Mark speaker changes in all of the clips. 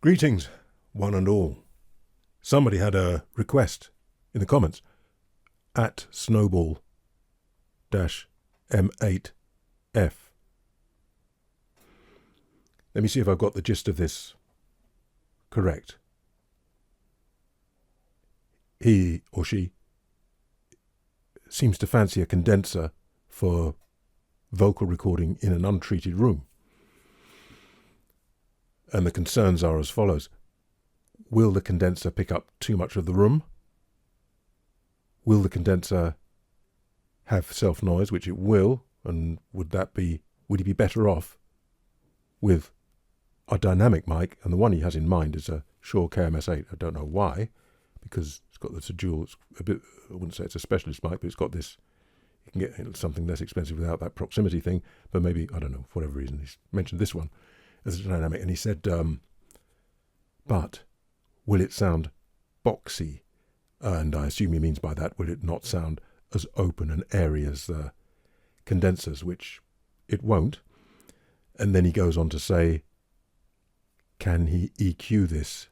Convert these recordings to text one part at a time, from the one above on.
Speaker 1: Greetings, one and all. Somebody had a request in the comments at snowball-m8f. Let me see if I've got the gist of this correct. He or she seems to fancy a condenser for vocal recording in an untreated room. And the concerns are as follows. Will the condenser pick up too much of the room? Will the condenser have self-noise, which it will, and would he be better off with a dynamic mic? And the one he has in mind is a Shure KMS8. I don't know why, because it's got this dual, it's a bit, I wouldn't say it's a specialist mic, but it's got this, you can get something less expensive without that proximity thing, but maybe, I don't know, for whatever reason, he's mentioned this one as a dynamic, and he said, but will it sound boxy? And I assume he means by that, will it not sound as open and airy as the condensers, which it won't. And then he goes on to say, can he EQ this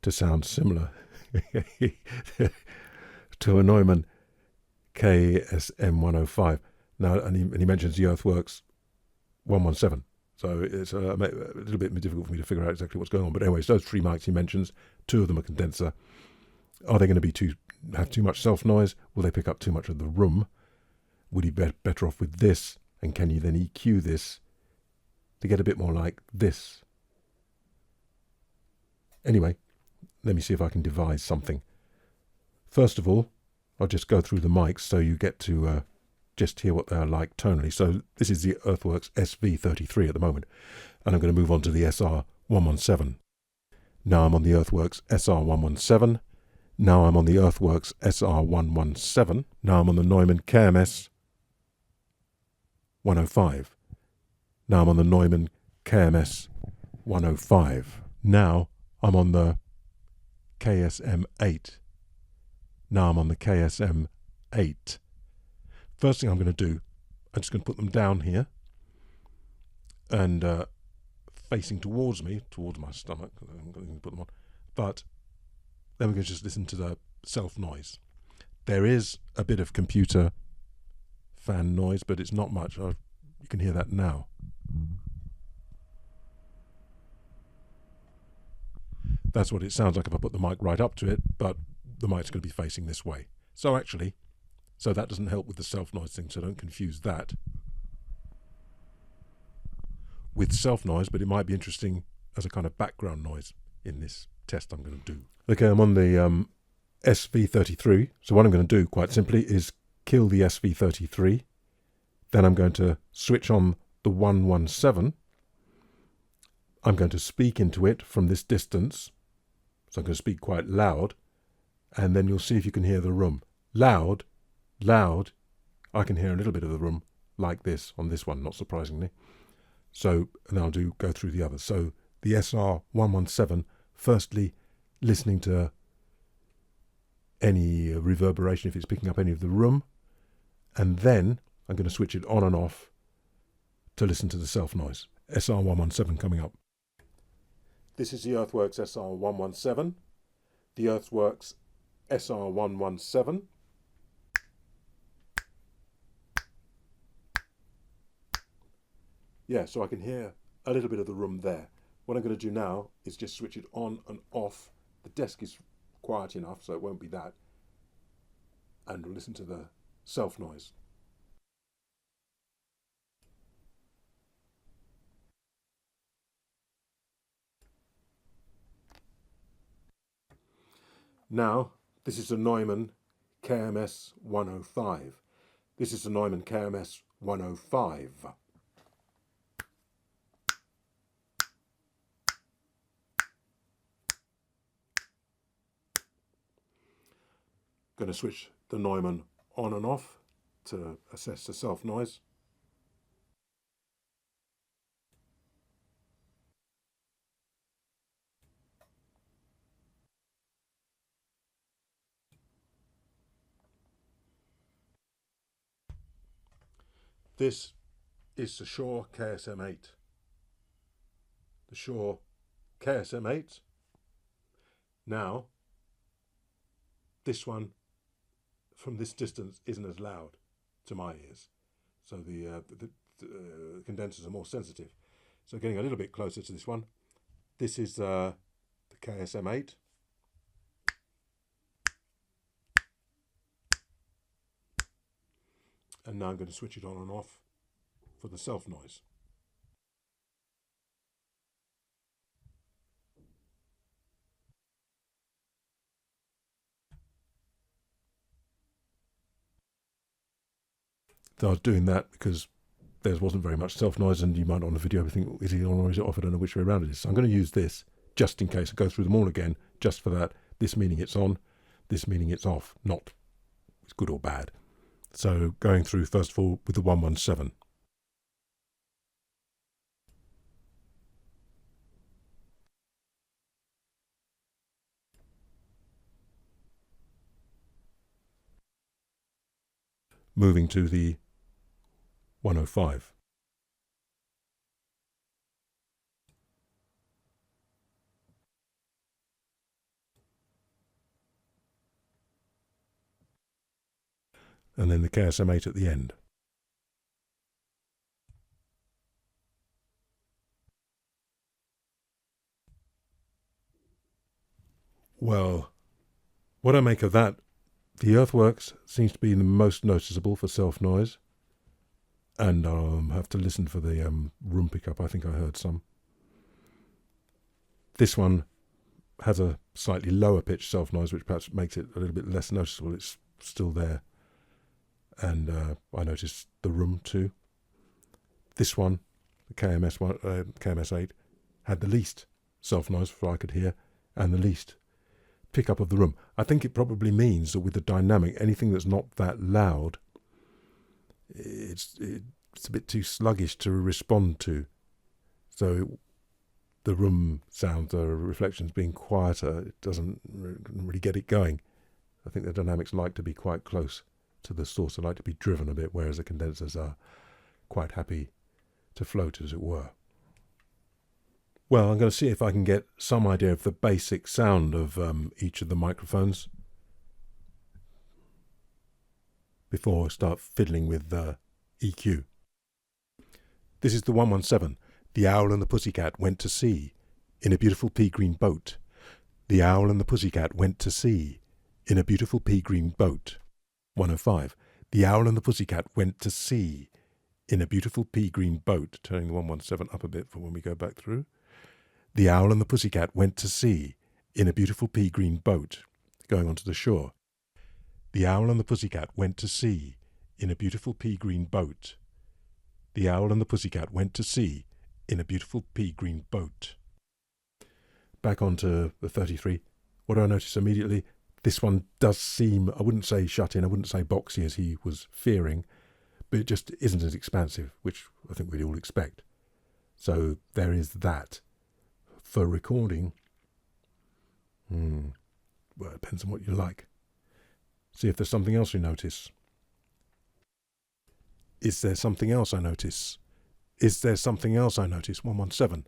Speaker 1: to sound similar to a Neumann KSM105? Now, and he mentions the Earthworks 117. So it's a little bit difficult for me to figure out exactly what's going on. But anyways, those three mics he mentions, two of them are condenser. Are they going to have too much self-noise? Will they pick up too much of the room? Would he be better off with this? And can you then EQ this to get a bit more like this? Anyway, let me see if I can devise something. First of all, I'll just go through the mics so you get to just hear what they are like tonally. So this is the Earthworks SV33 at the moment, and I'm going to move on to the SR117. Now I'm on the Earthworks SR117. Now I'm on the Earthworks SR117. Now I'm on the Neumann KMS 105. Now I'm on the Neumann KMS 105. Now I'm on the KSM8. Now I'm on the KSM8. First thing I'm going to do, I'm just going to put them down here and facing towards me, towards my stomach. I'm going to put them on. But then we're going to just listen to the self-noise. There is a bit of computer fan noise, but it's not much. You can hear that now. That's what it sounds like if I put the mic right up to it, but the mic's going to be facing this way. So actually, so that doesn't help with the self-noise thing, so don't confuse that with self-noise, but it might be interesting as a kind of background noise in this test I'm going to do. Okay, I'm on the SV33, so what I'm going to do, quite simply, is kill the SV33. Then I'm going to switch on the 117. I'm going to speak into it from this distance, so I'm going to speak quite loud, and then you'll see if you can hear the room. Loud, I can hear a little bit of the room like this on this one, not surprisingly. So, and I'll go through the others. So the SR117, firstly, listening to any reverberation if it's picking up any of the room, and then I'm going to switch it on and off to listen to the self-noise. SR117 coming up. This is the Earthworks SR117, the Earthworks SR117. Yeah, so I can hear a little bit of the room there. What I'm going to do now is just switch it on and off. The desk is quiet enough, so it won't be that. And we'll listen to the self-noise. Now, this is the Neumann KMS 105. This is the Neumann KMS 105. Going to switch the Neumann on and off to assess the self-noise. This is the Shure KSM8. The Shure KSM8. Now, this one from this distance isn't as loud to my ears, so the condensers are more sensitive. So getting a little bit closer to this one. This is the KSM8. And now I'm going to switch it on and off for the self noise. So I was doing that because there wasn't very much self noise, and you might on the video think, is it on or is it off? I don't know which way around it is. So I'm going to use this just in case. I go through them all again just for that. This meaning it's on, this meaning it's off. Not it's good or bad. So going through first of all with the 117. Moving to the 105. And then the KSM8 at the end. Well, what I make of that, the earthworks seems to be the most noticeable for self noise. And I'll have to listen for the room pickup. I think I heard some. This one has a slightly lower pitch self noise, which perhaps makes it a little bit less noticeable. It's still there. And I noticed the room too. This one, the KMS8, had the least self noise for I could hear, and the least pickup of the room. I think it probably means that with the dynamic, anything that's not that loud, it's a bit too sluggish to respond to. So the room sound, the reflections being quieter, it doesn't really get it going. I think the dynamics like to be quite close to the source. They like to be driven a bit, whereas the condensers are quite happy to float, as it were. Well, I'm going to see if I can get some idea of the basic sound of each of the microphones before I start fiddling with EQ. This is the 117. The owl and the pussycat went to sea in a beautiful pea green boat. The owl and the pussycat went to sea in a beautiful pea green boat. 105. The owl and the pussycat went to sea in a beautiful pea green boat. Turning the 117 up a bit for when we go back through. The owl and the pussycat went to sea in a beautiful pea green boat. Going on to the shore. The owl and the pussycat went to sea in a beautiful pea green boat. The owl and the pussycat went to sea in a beautiful pea green boat. Back onto the 33. What do I notice immediately? This one does seem, I wouldn't say shut in, I wouldn't say boxy as he was fearing, but it just isn't as expansive, which I think we'd all expect. So there is that. For recording, well, it depends on what you like. See if there's something else you notice. Is there something else I notice? Is there something else I notice? 117.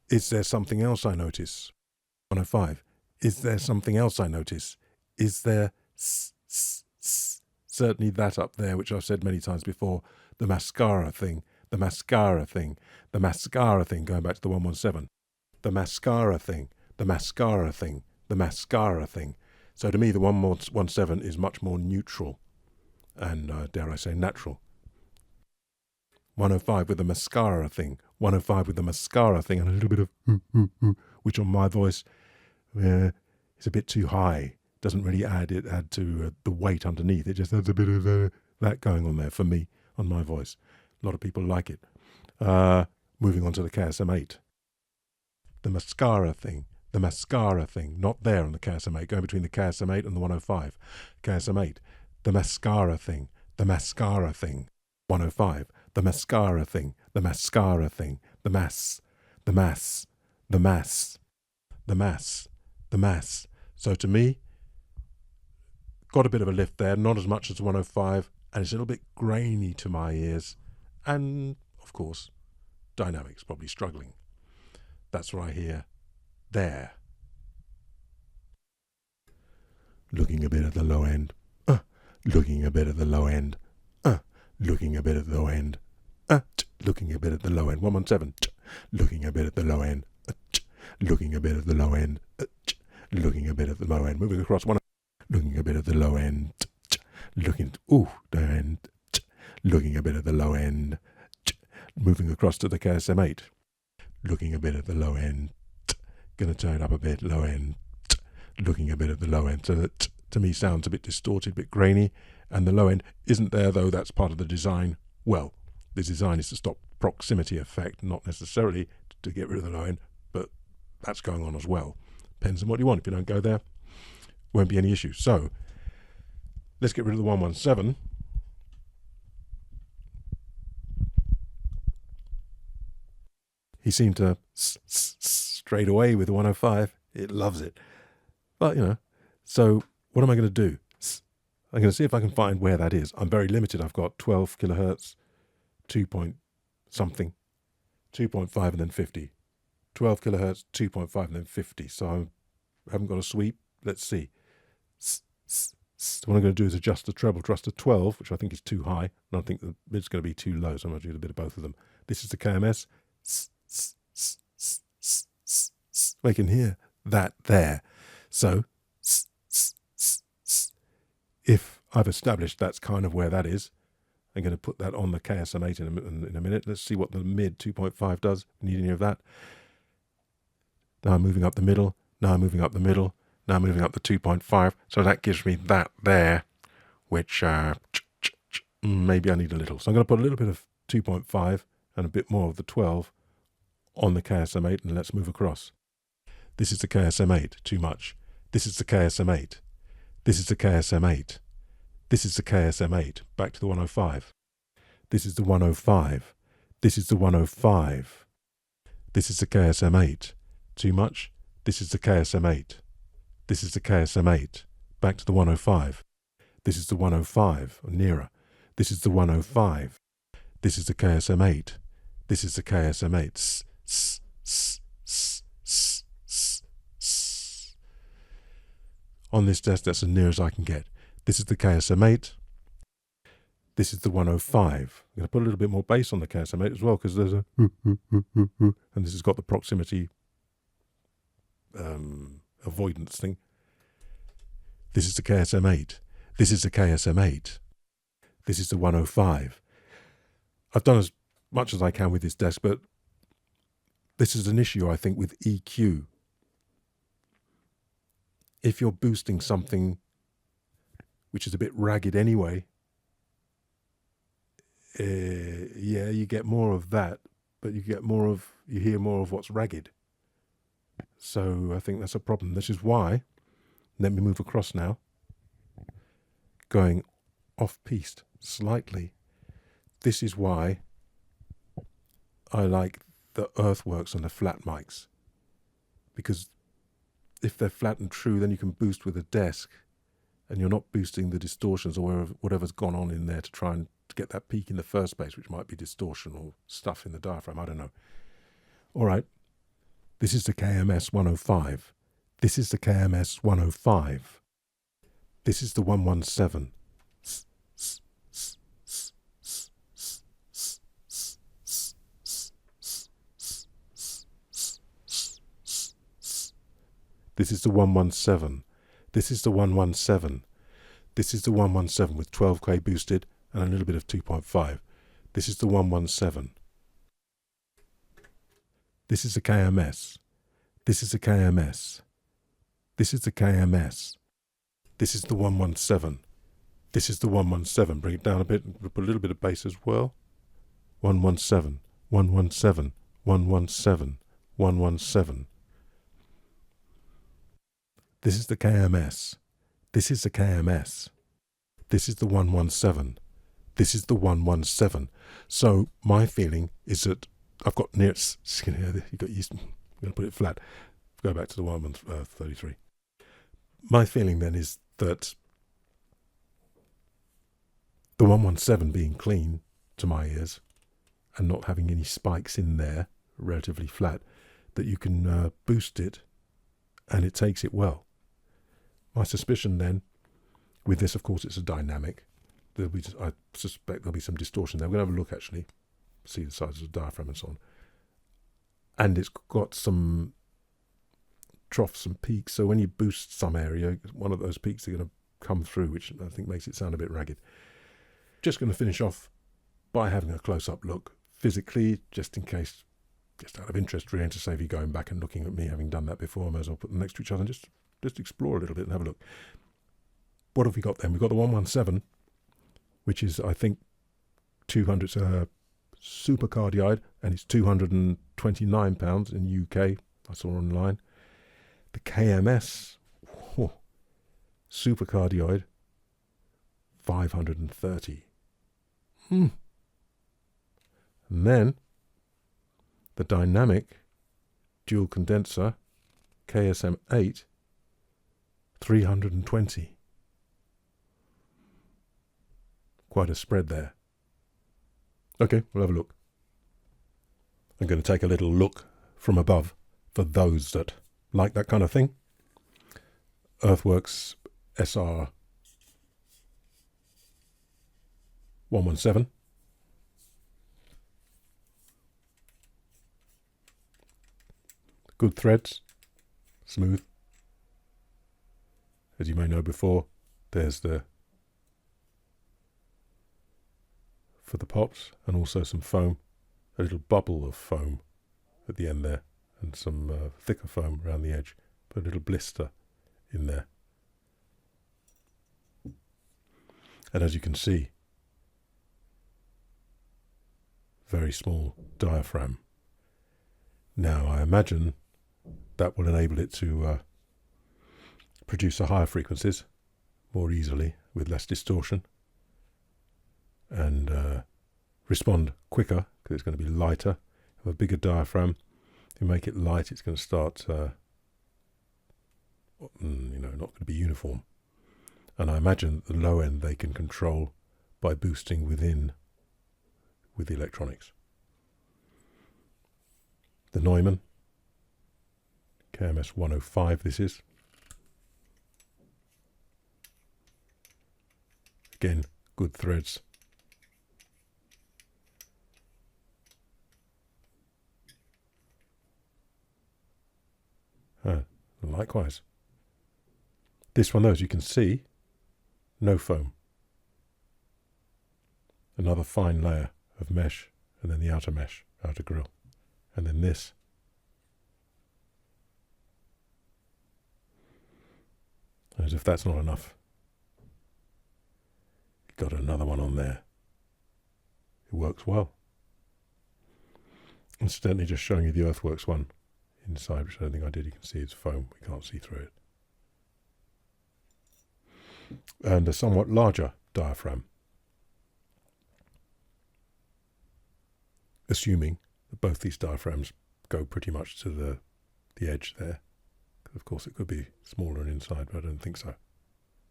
Speaker 1: Is there something else I notice? 105. Is there something else I notice? Is there certainly that up there, which I've said many times before, the mascara thing, the mascara thing, the mascara thing, going back to the 117. The mascara thing, the mascara thing, the mascara thing. So to me, the 117 is much more neutral and, dare I say, natural. 105 with the mascara thing, 105 with the mascara thing, and a little bit of which on my voice is a bit too high. Doesn't really add to the weight underneath. It just has a bit of that going on there for me on my voice. A lot of people like it. Moving on to the KSM8. The mascara thing, not there on the KSM8, going between the KSM8 and the 105. KSM8, the mascara thing, 105, the mascara thing, the mass. So to me, got a bit of a lift there, not as much as the 105, and it's a little bit grainy to my ears. And, of course, dynamics probably struggling. That's what I hear there. Looking a bit at the low end. Looking a bit at the low end. Looking a bit at the low end. Looking a bit at the low end. 117. Looking a bit at the low end. Looking a bit at the low end. Looking a bit at the low end. Moving across one. Looking a bit at the low end. Looking. The end. Looking a bit at the low end. Moving across to the KSM8. Looking a bit at the low end. Going to turn up a bit. Low end. Looking a bit at the low end. So that to me sounds a bit distorted, a bit grainy. And the low end isn't there, though. That's part of the design. Well, the design is to stop proximity effect, not necessarily to get rid of the low end, but that's going on as well. Depends on what you want. If you don't go there, won't be any issue. So let's get rid of the 117. He seemed to straight away with the 105. It loves it. But, so what am I going to do? I'm going to see if I can find where that is. I'm very limited. I've got 12 kilohertz, 2 point something, 2.5 and then 50. 12 kilohertz, 2.5 and then 50. So I haven't got a sweep. Let's see. What I'm going to do is adjust the treble to 12, which I think is too high. And I think the mid's going to be too low. So I'm going to do a bit of both of them. This is the KMS. I can hear that there. So if I've established that's kind of where that is, I'm going to put that on the KSM8 in a minute. Let's see what the mid 2.5 does. Need any of that? Now I'm moving up the middle. Now I'm moving up the middle. Now I'm moving up the 2.5. So that gives me that there, which maybe I need a little. So I'm going to put a little bit of 2.5 and a bit more of the 12 on the KSM8, and let's move across. This is the KSM8. Too much. This is the KSM8. This is the KSM8. This is the KSM8. Back to the 105. This is the 105. This is the 105. This is the KSM8. Too much. This is the KSM8. This is the KSM8. Back to the 105. This is the 105, or nearer. This is the 105. This is the KSM8. This is the KSM8. On this desk, that's as near as I can get. This is the KSM8. This is the 105. I'm going to put a little bit more bass on the KSM8 as well, because there's a and this has got the proximity avoidance thing. This is the KSM8. This is the KSM8. This is the 105. I've done as much as I can with this desk, but this is an issue, I think, with EQ. If you're boosting something which is a bit ragged anyway, yeah, you get more of that, but you hear more of what's ragged. So I think that's a problem. This is why, let me move across now, going off-piste slightly. This is why I like the Earthworks and the flat mics, because if they're flat and true, then you can boost with a desk, and you're not boosting the distortions or whatever's gone on in there to try and to get that peak in the first place, which might be distortion or stuff in the diaphragm. I don't know. All right. This is the KMS 105. This is the KMS 105. This is the 117. This is the 117. This is the 117. This is the 117 with 12K boosted and a little bit of 2.5. This is the 117. This is the KMS. This is the KMS. This is the KMS. This is the 117. This is the 117. Bring it down a bit and put a little bit of bass as well. 117. 117. 117. 117. This is the KMS. This is the KMS. This is the 117. This is the 117. So my feeling is that I've got near. You got used. I'm going to put it flat. Go back to the 133. My feeling then is that the 117 being clean to my ears and not having any spikes in there, relatively flat, that you can boost it and it takes it well. My suspicion then, with this, of course, it's a dynamic. I suspect there'll be some distortion there. We're going to have a look, actually, see the size of the diaphragm and so on. And it's got some troughs and peaks, so when you boost some area, one of those peaks are going to come through, which I think makes it sound a bit ragged. Just going to finish off by having a close-up look physically, just in case, just out of interest, really, to save you going back and looking at me having done that before. I may as well put them next to each other and just explore a little bit and have a look. What have we got then? We've got the 117, which is, I think, 200, it's a supercardioid, and it's £229 in UK, I saw online. The KMS, supercardioid, 530. And then the dynamic dual condenser, KSM8, 320. Quite a spread there. Okay, we'll have a look. I'm going to take a little look from above for those that like that kind of thing. Earthworks SR 117. Good threads, smooth. As you may know before, there's the for the pops, and also some foam, a little bubble of foam at the end there, and some thicker foam around the edge, put a little blister in there. And as you can see, very small diaphragm. Now I imagine that will enable it to produce the higher frequencies more easily with less distortion, and respond quicker because it's going to be lighter. Have a bigger diaphragm. If you make it light, it's going to start, not going to be uniform. And I imagine the low end they can control by boosting within with the electronics. The Neumann, KMS 105 this is. Again, good threads. Likewise. This one, though, as you can see, no foam. Another fine layer of mesh, and then the outer mesh, outer grill. And then this. As if that's not enough. Got another one on there. It works well. Incidentally, just showing you the Earthworks one inside, which I don't think I did. You can see it's foam. We can't see through it. And a somewhat larger diaphragm. Assuming that both these diaphragms go pretty much to the edge there. Of course, it could be smaller and inside, but I don't think so.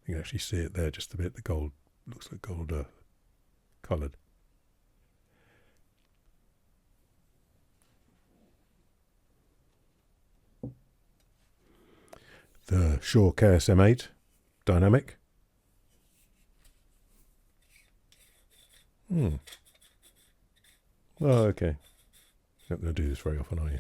Speaker 1: You can actually see it there just a bit. The gold looks like gold coloured. The Shaw KSM8 dynamic. Oh, okay. You're not going to do this very often, are you?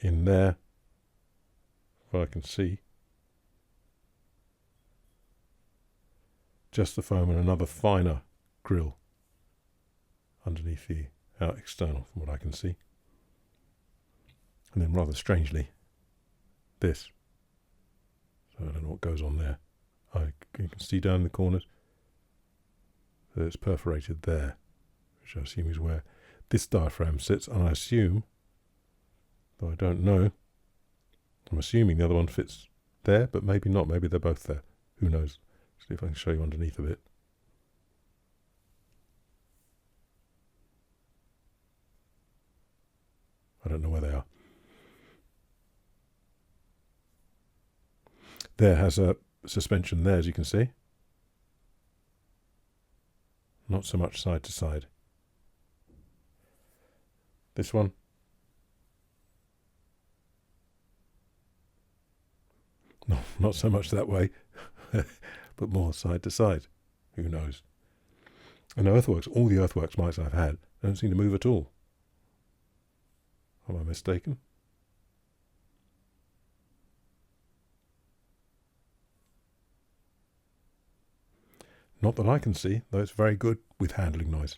Speaker 1: In there, if I can see, just the foam and another finer grill underneath the external, from what I can see. And then rather strangely, this. So I don't know what goes on there. You can see down in the corners that it's perforated there, which I assume is where this diaphragm sits, and I assume, though I don't know, I'm assuming the other one fits there, but maybe not. Maybe they're both there. Who knows? See if I can show you underneath a bit. I don't know where they are. There has a suspension there, as you can see. not so much side to side. This one, no, not so much that way, but more side to side. Who knows? And earthworks, all the earthworks mice I've had don't seem to move at all. Am I mistaken? Not that I can see, though it's very good with handling noise.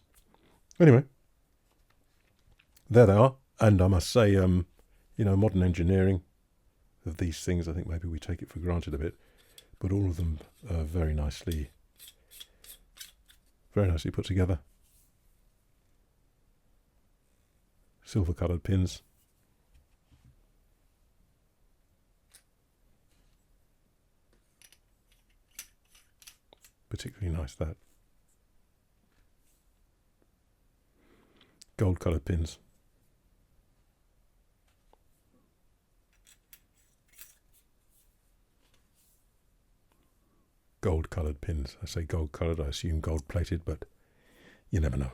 Speaker 1: Anyway, there they are. And I must say, modern engineering of these things, I think maybe we take it for granted a bit, but all of them are very nicely put together. Silver coloured pins. Particularly nice, that. Gold coloured pins. Gold coloured pins. I say gold coloured, I assume gold plated, but you never know.